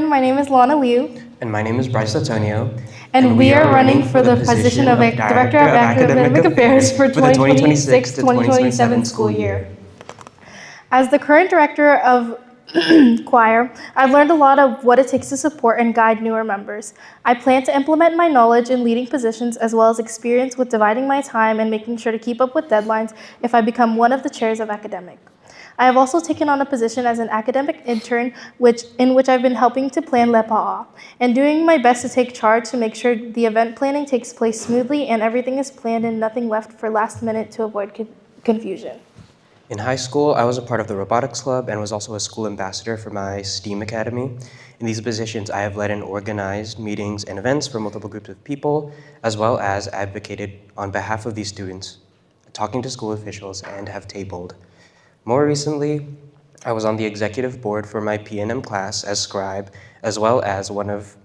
everyone. My name is Lana Lieu. And my name is Bryce Latonio. And we are running for the position of Director of Academic Affairs for the 2026-2027 school year. As the current director of choir, I've learned a lot of what it takes to support and guide newer members. I plan to implement my knowledge in leading positions as well as experience with dividing my time and making sure to keep up with deadlines if I become one of the chairs of academic. I have also taken on a position as an academic intern in which I've been helping to plan Le Pa'a and doing my best to take charge to make sure the event planning takes place smoothly and everything is planned and nothing left for last minute to avoid confusion. In high school, I was a part of the robotics club and was also a school ambassador for my STEAM academy. In these positions, I have led and organized meetings and events for multiple groups of people, as well as advocated on behalf of these students, talking to school officials, and have tabled. More recently, I was on the executive board for my P&M class as scribe, as well as one of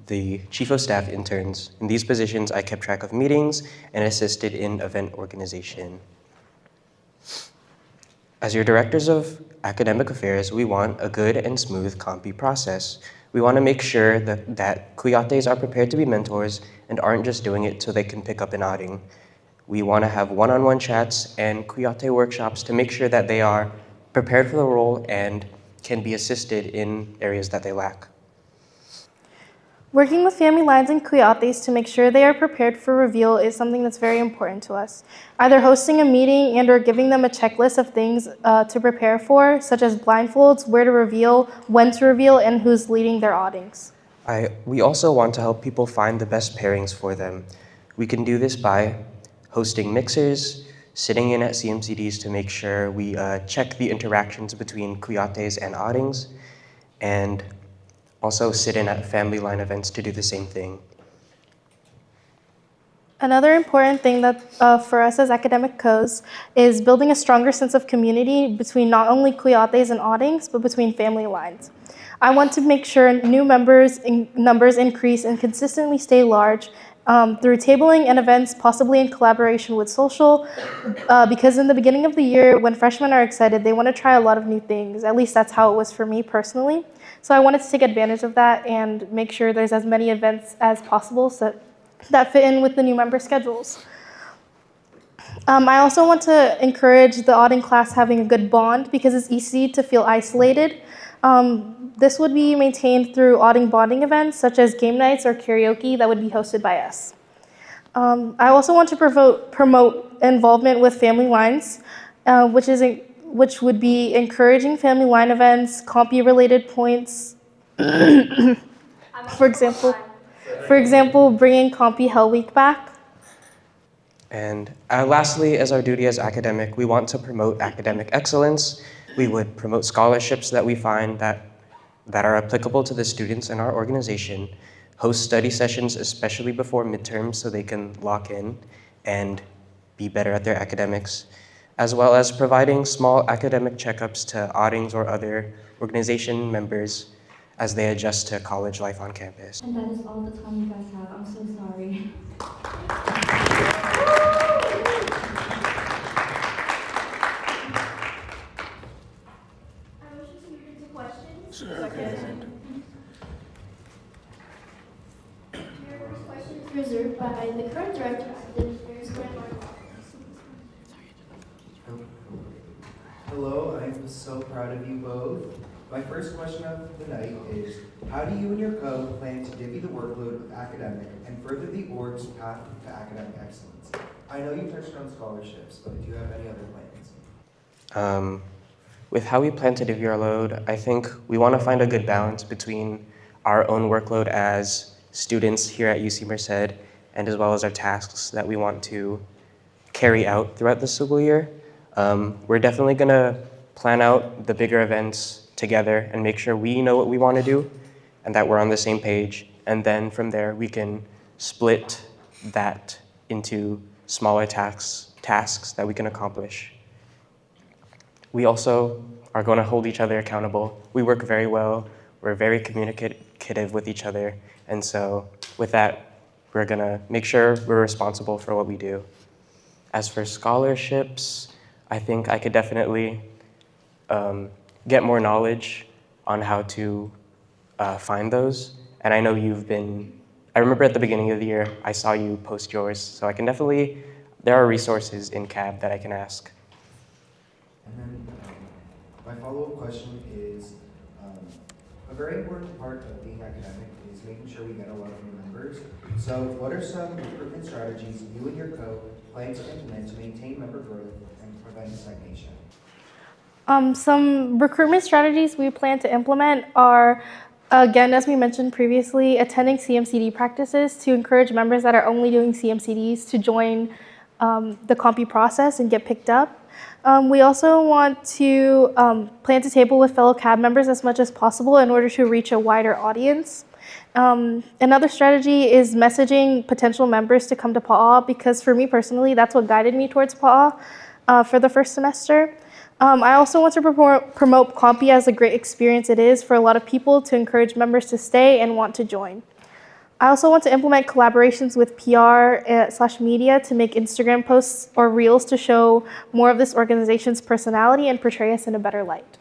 the chief of staff interns. In these positions, I kept track of meetings and assisted in event organization. As your directors of academic affairs, we want a good and smooth compy process. We want to make sure that kuyates are prepared to be mentors and aren't just doing it so they can pick up an outing. We want to have one-on-one chats and kuyate workshops to make sure that they are prepared for the role and can be assisted in areas that they lack. Working with family lines and kuyates to make sure they are prepared for reveal is something that's very important to us. Either hosting a meeting and or giving them a checklist of things to prepare for, such as blindfolds, where to reveal, when to reveal, and who's leading their outings. We also want to help people find the best pairings for them. We can do this by hosting mixers, sitting in at CMCDs to make sure we check the interactions between kuyates and adings, and also sit in at family line events to do the same thing. Another important thing that for us as academic co's is building a stronger sense of community between not only kuyates and outings, but between family lines. I want to make sure new numbers increase and consistently stay large through tabling and events, possibly in collaboration with social, because in the beginning of the year, when freshmen are excited, they want to try a lot of new things. At least that's how it was for me personally. So I wanted to take advantage of that and make sure there's as many events as possible that fit in with the new member schedules. I also want to encourage the outing class having a good bond because it's easy to feel isolated. This would be maintained through outing bonding events such as game nights or karaoke that would be hosted by us. I also want to promote involvement with family lines, which would be encouraging family line events, compy-related points. For example, bringing Compy Hell Week back. And lastly, as our duty as academic, we want to promote academic excellence. We would promote scholarships that we find that are applicable to the students in our organization, host study sessions, especially before midterms, so they can lock in and be better at their academics, as well as providing small academic checkups to outings or other organization members as they adjust to college life on campus. And that is all the time you guys have. I'm so sorry. I motion to move into questions. Second. Your first question is reserved by the current director of academic affairs, Grandma. Hello, I'm so proud of you both. My first question of the night is, how do you and your co plan to divvy the workload with academic and further the org's path to academic excellence? I know you touched on scholarships, but do you have any other plans? With how we plan to divvy our load, I think we want to find a good balance between our own workload as students here at UC Merced and as well as our tasks that we want to carry out throughout the school year. We're definitely going to plan out the bigger events together and make sure we know what we want to do and that we're on the same page. And then from there, we can split that into smaller tasks that we can accomplish. We also are going to hold each other accountable. We work very well. We're very communicative with each other. And so with that, we're going to make sure we're responsible for what we do. As for scholarships, I think I could definitely get more knowledge on how to find those. And I know I remember at the beginning of the year, I saw you post yours, so I can definitely, there are resources in CAB that I can ask. And then my follow-up question is, a very important part of being academic is making sure we get a lot of new members. So what are some recruitment strategies you and your co plan to implement to maintain member growth and prevent stagnation? Some recruitment strategies we plan to implement are, again, as we mentioned previously, attending CMCD practices to encourage members that are only doing CMCDs to join the COMPE process and get picked up. We also want to plan to table with fellow CAB members as much as possible in order to reach a wider audience. Another strategy is messaging potential members to come to PAA, because for me personally, that's what guided me towards PAA for the first semester. I also want to promote COMPE as a great experience it is for a lot of people, to encourage members to stay and want to join. I also want to implement collaborations with PR/media to make Instagram posts or reels to show more of this organization's personality and portray us in a better light.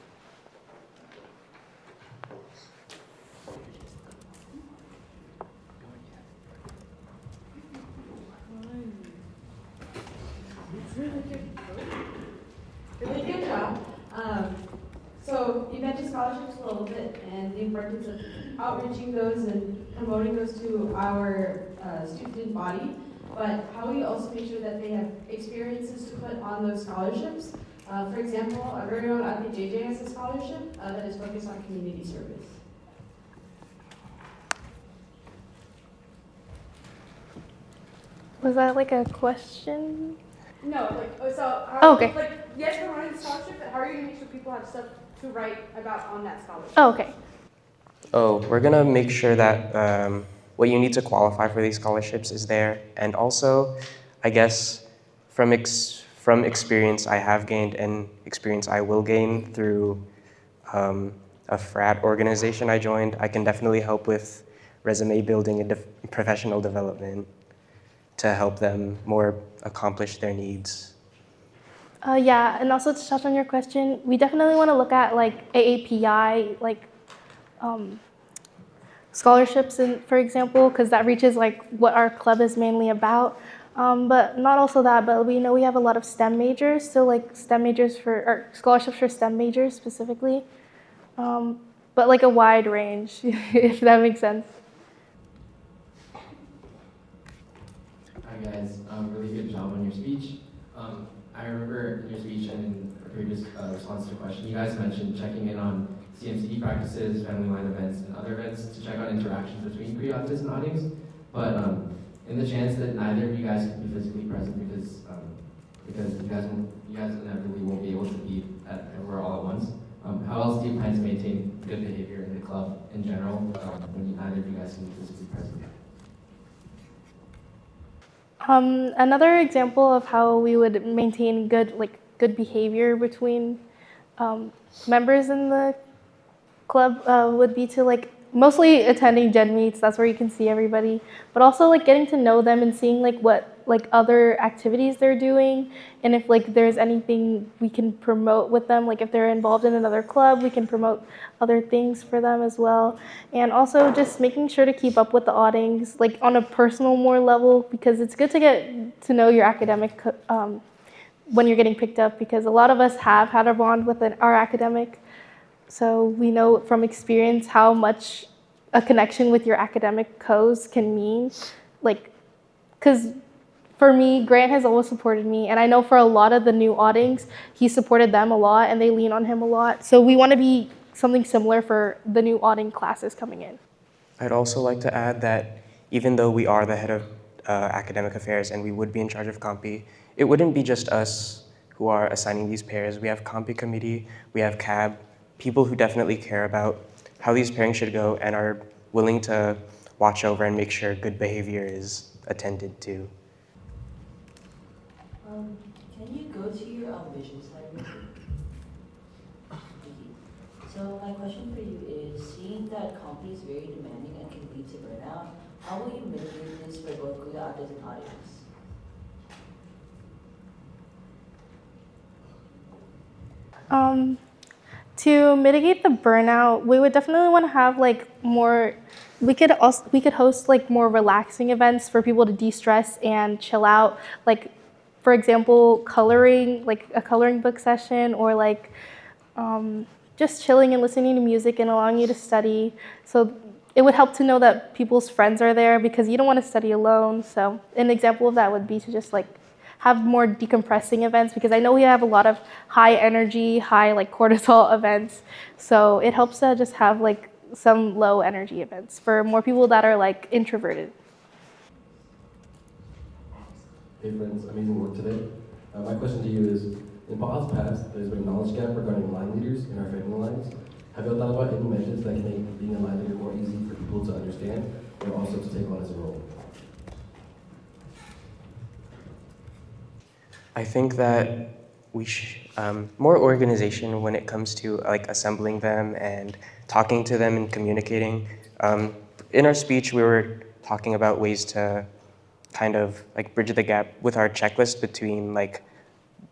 Really good job. So you mentioned scholarships a little bit and the importance of outreaching those and promoting those to our student body. But how will you also make sure that they have experiences to put on those scholarships? For example, our very own Ate JJ has a scholarship that is focused on community service. Was that like a question? No, Okay. Yes, we're running the scholarship, but how are you gonna make sure people have stuff to write about on that scholarship? Oh, okay. Oh, we're gonna make sure that what you need to qualify for these scholarships is there. And also, I guess from experience I have gained and experience I will gain through a frat organization I joined, I can definitely help with resume building and professional development to help them more accomplish their needs. Yeah, and also to touch on your question, we definitely want to look at like AAPI, scholarships, for example, because that reaches like what our club is mainly about. But not also that, but we know we have a lot of STEM majors, so like STEM majors or scholarships for STEM majors specifically, but like a wide range, if that makes sense. Hi guys, really good job on your speech. I remember in your speech and in a previous response to a question, you guys mentioned checking in on CMCD practices, family line events, and other events to check out interactions between kuyates and adings. But in the chance that neither of you guys can be physically present because you guys inevitably won't be able to be everywhere all at once, how else do you plan to maintain good behavior in the club in general when neither of you guys can be physically present? Another example of how we would maintain good behavior between members in the club would be to mostly attending gen meets. That's where you can see everybody, but also getting to know them and seeing what other activities they're doing, and if there's anything we can promote with them. If they're involved in another club, we can promote other things for them as well. And also just making sure to keep up with the outings on a personal more level, because it's good to get to know your academic when you're getting picked up, because a lot of us have had a bond with our academic. So we know from experience how much a connection with your academic co's can mean. Because for me, Grant has always supported me, and I know for a lot of the new outings, he supported them a lot, and they lean on him a lot. So we want to be something similar for the new outing classes coming in. I'd also like to add that even though we are the head of academic affairs and we would be in charge of COMPE, it wouldn't be just us who are assigning these pairs. We have COMPE committee, we have CAB, people who definitely care about how these pairings should go and are willing to watch over and make sure good behavior is attended to. Can you go to your vision slide real quick? Thank you. So my question for you is, seeing that COMPE is very demanding and can lead to burnout, how will you mitigate this for both kuyates and adings? To mitigate the burnout, we would definitely want to have like more. We could host like more relaxing events for people to de-stress and chill out. Like, for example, coloring, like a coloring book session, or like just chilling and listening to music and allowing you to study. So it would help to know that people's friends are there because you don't want to study alone. So an example of that would be to just like have more decompressing events, because I know we have a lot of high energy, high like cortisol events. So it helps to just have like some low energy events for more people that are like introverted. Hey friends, amazing work today. My question to you is, in Paul's past, there's been a knowledge gap regarding line leaders in our family lines. Have you thought about any methods that can make being a line leader more easy for people to understand, but also to take on as a role? I think that we should more organization when it comes to like assembling them and talking to them and communicating. In our speech, we were talking about ways to kind of like bridge the gap with our checklist between like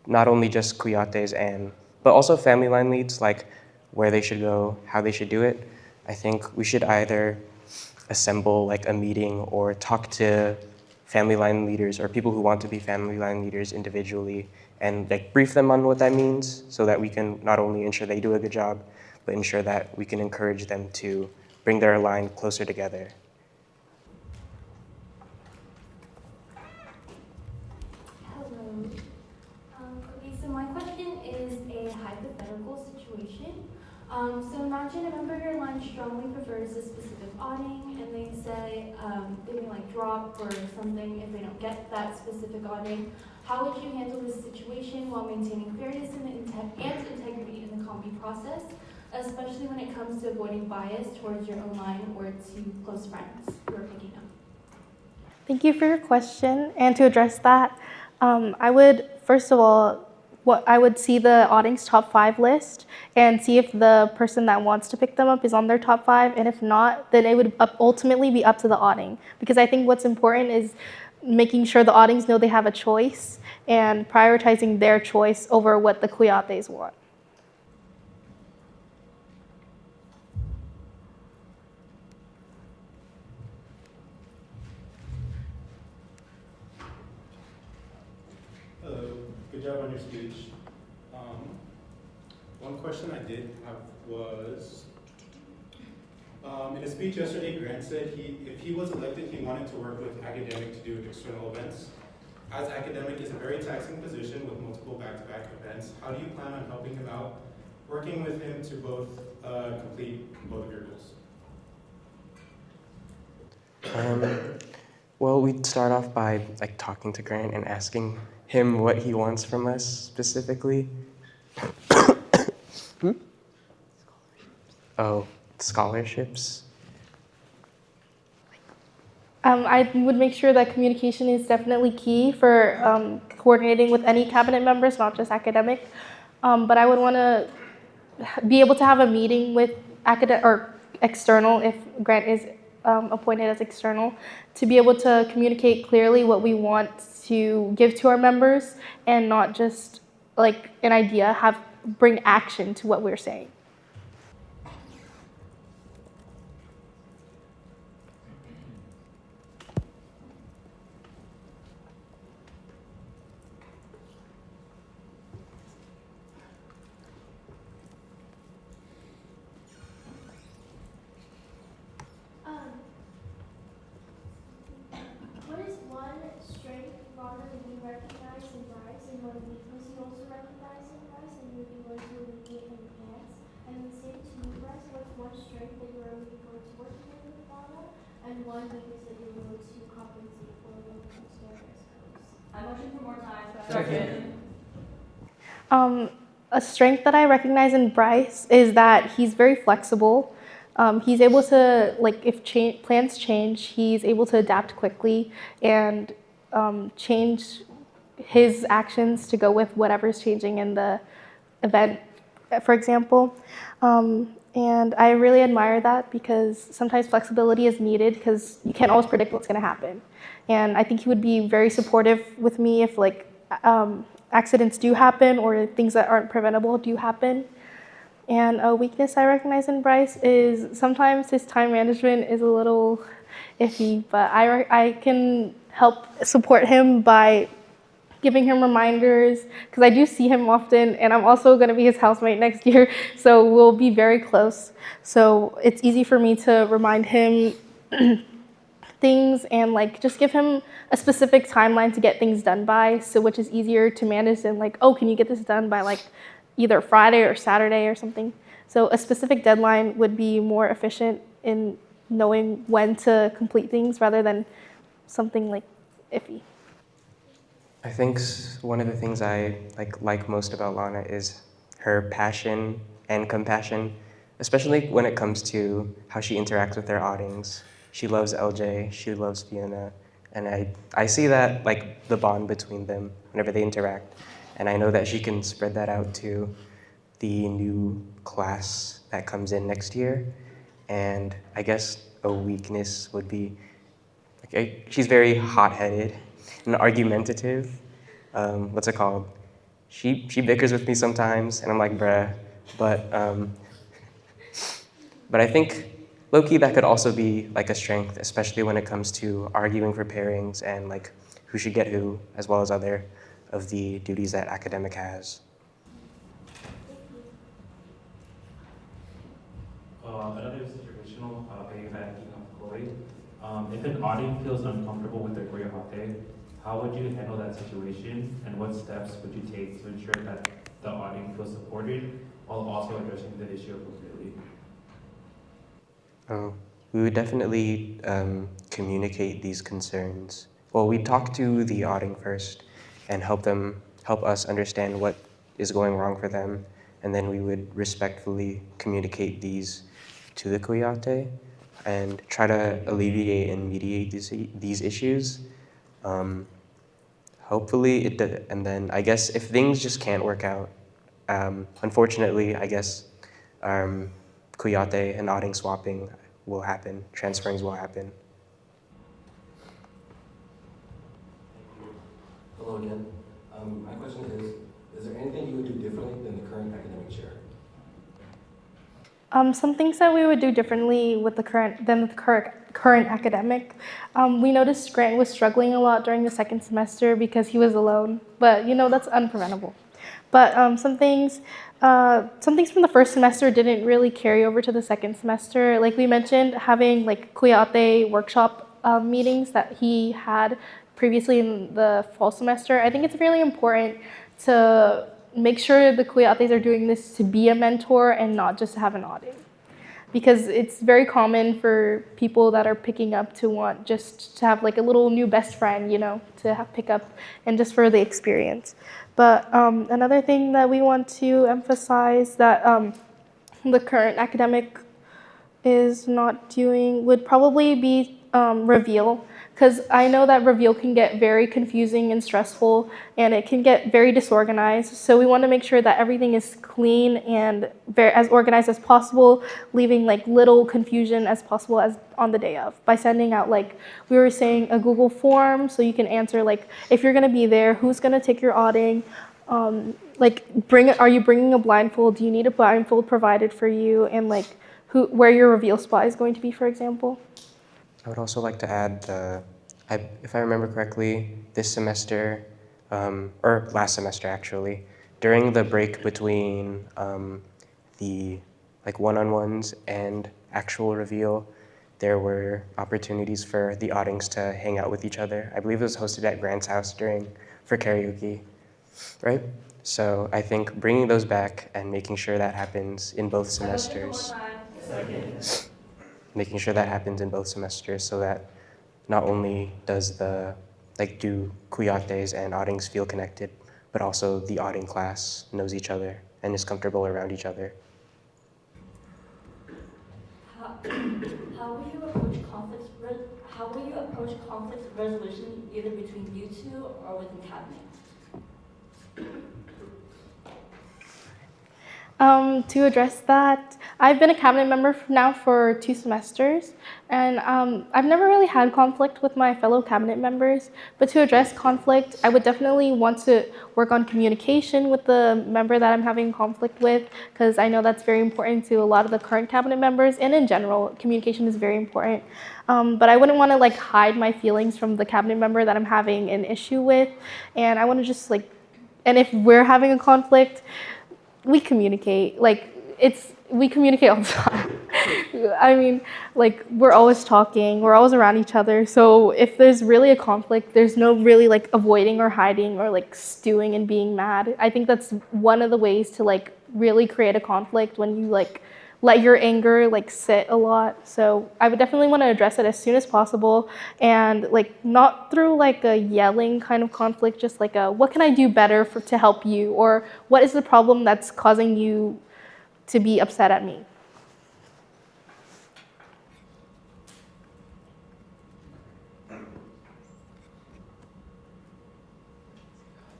not only just kuyates but also family line leads, like where they should go, how they should do it. I think we should either assemble like a meeting or talk to family line leaders or people who want to be family line leaders individually and like brief them on what that means so that we can not only ensure they do a good job, but ensure that we can encourage them to bring their line closer together. Hello. Okay, so my question is a hypothetical situation. So imagine a member of your line strongly prefers a specific awning, and they say they may like drop or something if they don't get that specific awning. How would you handle this situation while maintaining fairness and integrity in the comping process, especially when it comes to avoiding bias towards your own line or to close friends who are picking up? Thank you for your question. And to address that, I would, first of all, I would see the awnings top 5 list and see if the person that wants to pick them up is on their top 5. And if not, then it would ultimately be up to the awning. Because I think what's important is making sure the awnings know they have a choice and prioritizing their choice over what the kuyates want. Hello, good job on your speech. One question I did have was, in a speech yesterday, Grant said if he was elected, he wanted to work with academic to do external events. As academic is a very taxing position with multiple back-to-back events, how do you plan on helping him out, working with him to both complete both of your goals? Well, we'd start off by like talking to Grant and asking him what he wants from us specifically. Oh, scholarships. I would make sure that communication is definitely key for coordinating with any cabinet members, not just academic. But I would want to be able to have a meeting with academic or external, if Grant is appointed as external, to be able to communicate clearly what we want to give to our members and not just like an idea, bring action to what we're saying. What is one strength Lana that you recognize in Bryce and one weakness you also recognize in Bryce and you would be willing to alleviate in advance? And the same to you, Bryce, what's one strength that you're looking forward to working with Lana and one weakness that you're willing to compensate for when it comes to our goes? I motion for more time. Second. A strength that I recognize in Bryce is that he's very flexible. He's able to, like, if plans change, he's able to adapt quickly and change his actions to go with whatever's changing in the event, for example. And I really admire that because sometimes flexibility is needed because you can't always predict what's going to happen. And I think he would be very supportive with me if, like, accidents do happen or things that aren't preventable do happen. And a weakness I recognize in Bryce is sometimes his time management is a little iffy, but I can help support him by giving him reminders, because I do see him often, and I'm also going to be his housemate next year, so we'll be very close. So it's easy for me to remind him things and like just give him a specific timeline to get things done by, so which is easier to manage than like, oh, can you get this done by like either Friday or Saturday or something. So a specific deadline would be more efficient in knowing when to complete things rather than something like iffy. I think one of the things I like most about Lana is her passion and compassion, especially when it comes to how she interacts with her outings. She loves LJ, she loves Fiona, and I see that like the bond between them whenever they interact, and I know that she can spread that out to the new class that comes in next year. And I guess a weakness would be she's very hot-headed and argumentative. What's it called? She bickers with me sometimes, and I'm like, bruh. But I think low-key that could also be like a strength, especially when it comes to arguing for pairings and like who should get who, as well as other of the duties that academic has. Another situational, piggybacking off Chloe. If an audience feels uncomfortable with their kuyate, how would you handle that situation, and what steps would you take to ensure that the audience feels supported while also addressing the issue appropriately? We would definitely communicate these concerns. Well, we talk to the auditing first and help us understand what is going wrong for them, and then we would respectfully communicate these to the kuyate and try to alleviate and mediate these issues. Hopefully it did, and then I guess if things just can't work out, unfortunately, I guess kuyate and auditing swapping will happen, transferings will happen. Hello again. My question is there anything you would do differently than the current academic chair? Some things that we would do differently with the current academic. We noticed Grant was struggling a lot during the second semester because he was alone, but that's unpreventable. But some things from the first semester didn't really carry over to the second semester. Like we mentioned, having like kuyate workshop meetings that he had previously in the fall semester. I think it's really important to make sure the kuyates are doing this to be a mentor and not just to have an audit. Because it's very common for people that are picking up to want just to have like a little new best friend, to pick up and just for the experience. But another thing that we want to emphasize that the current academic is not doing would probably be reveal. Because I know that reveal can get very confusing and stressful, and it can get very disorganized. So we want to make sure that everything is clean and as organized as possible, leaving like little confusion as possible as on the day of, by sending out, like we were saying, a Google form so you can answer like if you're going to be there, who's going to take your auditing, are you bringing a blindfold? Do you need a blindfold provided for you, and like where your reveal spot is going to be, for example. I would also like to add if I remember correctly, this semester, or last semester actually, during the break between the like one-on-ones and actual reveal, there were opportunities for the audings to hang out with each other. I believe it was hosted at Grant's house for karaoke, right? So I think bringing those back and making sure that happens in both semesters. Making sure that happens in both semesters so that not only does do kuyates and audings feel connected, but also the auding class knows each other and is comfortable around each other. How will you approach conflict resolution either between you two or within cabinet? To address that, I've been a cabinet member now for 2 semesters, and I've never really had conflict with my fellow cabinet members. But to address conflict, I would definitely want to work on communication with the member that I'm having conflict with, because I know that's very important to a lot of the current cabinet members, and in general, communication is very important. But I wouldn't want to like hide my feelings from the cabinet member that I'm having an issue with, and I want to just like, and if we're having a conflict, we communicate. We communicate all the time. I mean, like we're always talking, we're always around each other. So if there's really a conflict, there's no really like avoiding or hiding or like stewing and being mad. I think that's one of the ways to like really create a conflict, when you like let your anger like sit a lot. So I would definitely want to address it as soon as possible, and like not through like a yelling kind of conflict, just like a what can I do better to help you, or what is the problem that's causing you to be upset at me.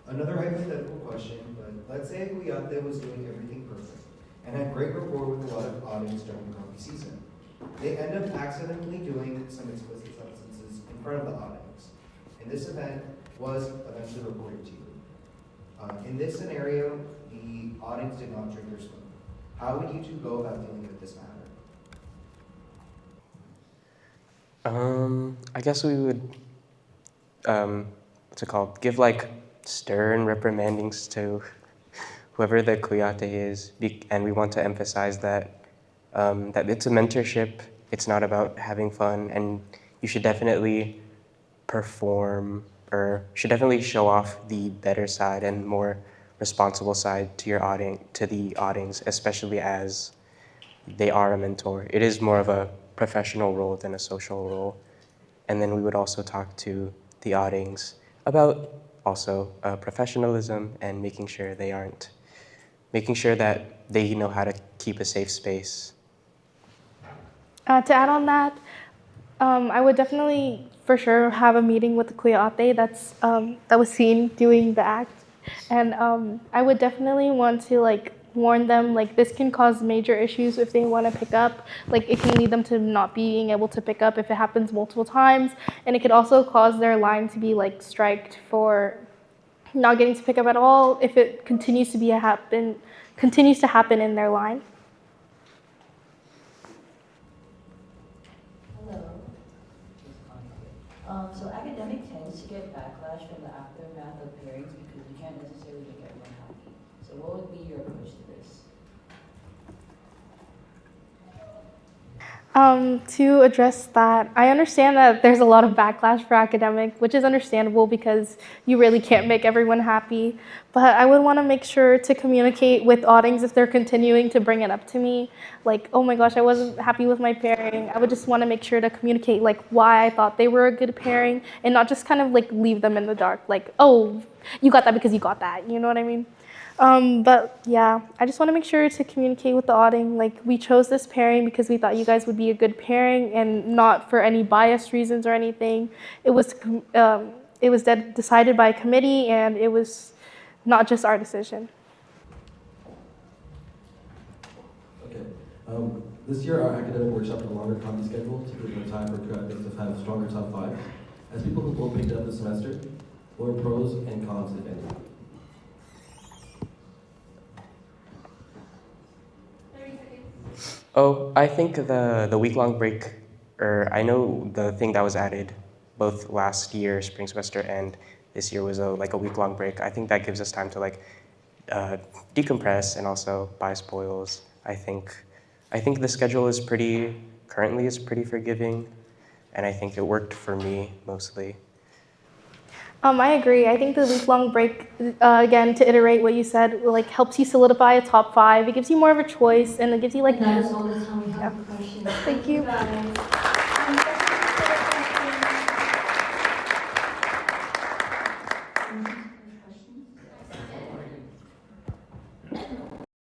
Another hypothetical question, but let's say a kuyate was doing everything perfect and had great rapport with a lot of audience during coffee season. They end up accidentally doing some explicit substances in front of the audience, and this event was eventually reported to you. In this scenario, the audience did not drink or smoke. How would you two go about dealing with this matter? I guess we would, what's it called? Give like stern reprimandings to whoever the kuyate is, and we want to emphasize that that it's a mentorship. It's not about having fun, and you should definitely perform, or should definitely show off the better side and more responsible side to your audience, to the audience, especially as they are a mentor. It is more of a professional role than a social role. And then we would also talk to the audience about also professionalism and making sure that they know how to keep a safe space. To add on that, I would definitely for sure have a meeting with the kuyate that was seen doing the act, and I would definitely want to like warn them, like this can cause major issues if they want to pick up. Like it can lead them to not being able to pick up if it happens multiple times, and it could also cause their line to be like striked for not getting to pick up at all if it continues to happen in their line. Hello. So academic tends to get backlash from the aftermath of pairings because we can't necessarily make everyone happy. So what would be your approach to this? To address that, I understand that there's a lot of backlash for academic, which is understandable because you really can't make everyone happy. But I would want to make sure to communicate with audings if they're continuing to bring it up to me. Like, oh my gosh, I wasn't happy with my pairing. I would just want to make sure to communicate like why I thought they were a good pairing, and not just kind of like leave them in the dark. Like, oh, you got that because you got that. You know what I mean? But yeah, I just want to make sure to communicate with the auding. Like, we chose this pairing because we thought you guys would be a good pairing, and not for any biased reasons or anything. It was decided by a committee, and it was not just our decision. Okay. This year, our academic workshop had a longer copy schedule to give more time for kuyates to have stronger top five. As people who both picked up this semester, what are pros and cons, if any? Oh, I think the week-long break, or I know the thing that was added both last year, spring semester, and this year was like a week-long break. I think that gives us time to like decompress and also buy spoils. I think the schedule is currently pretty forgiving, and I think it worked for me mostly. I agree. I think the week-long break, again, to iterate what you said, like helps you solidify a top five. It gives you more of a choice, and it gives you like. And that is all the time we have for questions. Thank you. Guys.